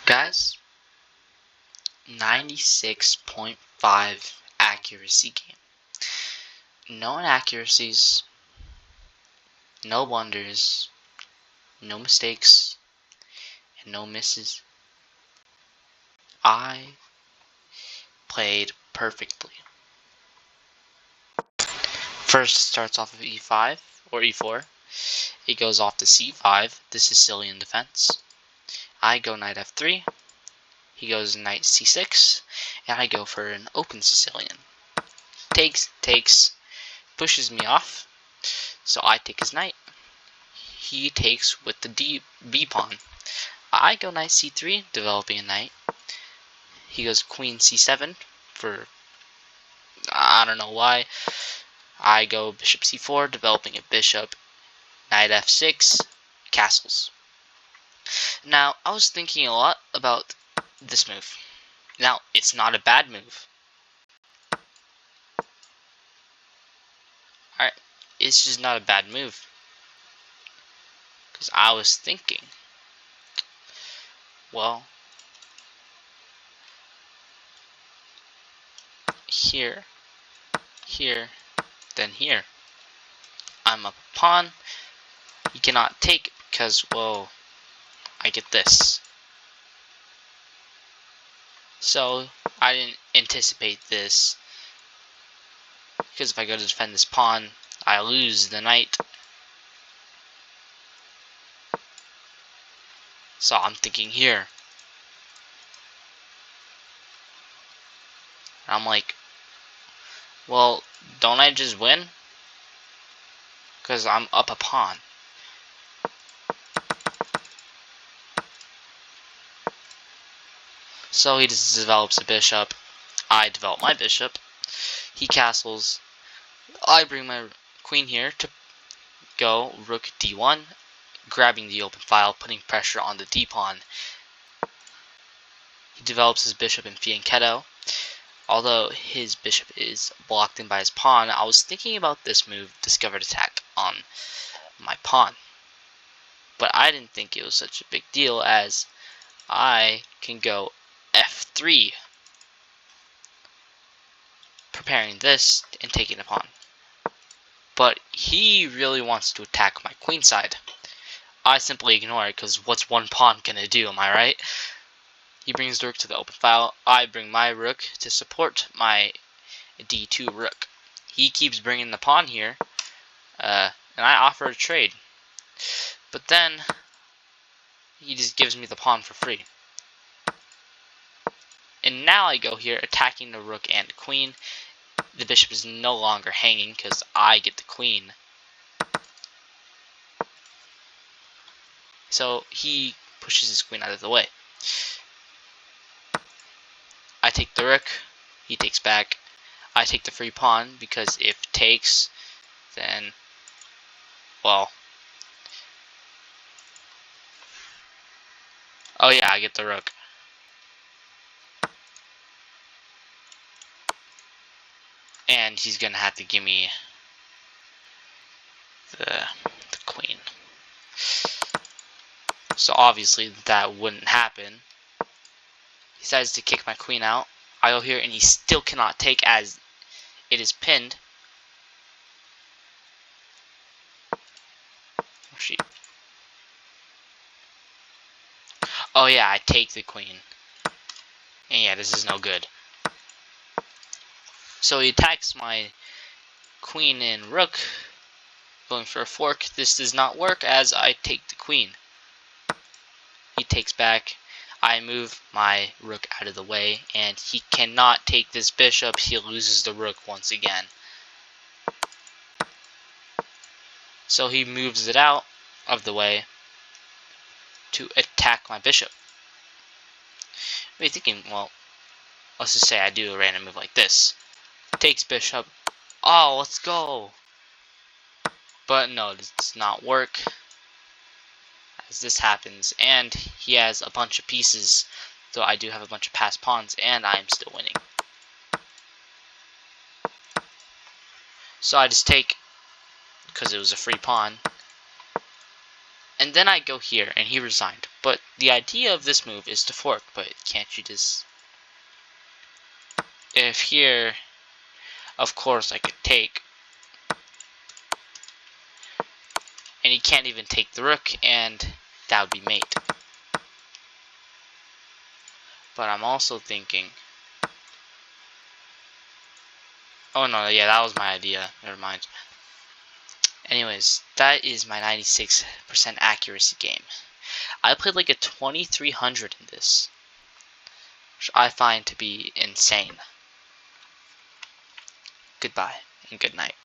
Guys, 96.5 accuracy game. No inaccuracies, no blunders, no mistakes, and no misses. I played perfectly. First starts off of e5 or e4. It goes off to c5, the Sicilian defense. I go knight f3. He goes knight c6, and I go for an open Sicilian. Takes, pushes me off, so I take his knight. He takes with the b pawn. I go knight c3, developing a knight. He goes queen c7 for I don't know why. I go bishop c4, developing a bishop. Knight f6, castles. Now, I was thinking a lot about this move. Now, it's not a bad move. Alright, it's just not a bad move. Because I was thinking, well, here, then here. I'm up a pawn. He cannot take because, well, I get this. So, I didn't anticipate this. Because if I go to defend this pawn, I lose the knight. So I'm thinking here. And I'm like, well, don't I just win? Because I'm up a pawn. So he just develops a bishop. I develop my bishop. He castles. I bring my queen here to go rook d1, grabbing the open file, putting pressure on the d-pawn. He develops his bishop in fianchetto. Although his bishop is blocked in by his pawn, I was thinking about this move, discovered attack, on my pawn. But I didn't think it was such a big deal, as I can go f3, preparing this and taking the pawn. But he really wants to attack my queen side. I simply ignore it, because what's one pawn gonna do, am I right? He brings the rook to the open file. I bring my rook to support my d2 rook. He keeps bringing the pawn here, and I offer a trade. But then, he just gives me the pawn for free. And now I go here, attacking the rook and queen. The bishop is no longer hanging, because I get the queen. So he pushes his queen out of the way. I take the rook, he takes back. I take the free pawn, because if takes, then, well, oh yeah, I get the rook. And he's gonna have to give me the queen. So obviously that wouldn't happen. He decides to kick my queen out. I go here and he still cannot take, as it is pinned. Oh, shoot. Oh yeah, I take the queen. And yeah, this is no good. So he attacks my queen and rook, going for a fork. This does not work, as I take the queen. He takes back. I move my rook out of the way, and he cannot take this bishop. He loses the rook once again. So he moves it out of the way to attack my bishop. You're thinking, well, let's just say I do a random move like this. Takes bishop. Oh, let's go. But no, it does not work, as this happens, and he has a bunch of pieces, so I do have a bunch of passed pawns, and I am still winning. So I just take, because it was a free pawn, And then I go here, and he resigned. But the idea of this move is to fork, but can't you just... If here, of course, I could take, and he can't even take the rook, and that would be mate. But I'm also thinking... Oh no, yeah, that was my idea. Never mind. Anyways, that is my 96% accuracy game. I played like a 2300 in this, which I find to be insane. Goodbye, and good night.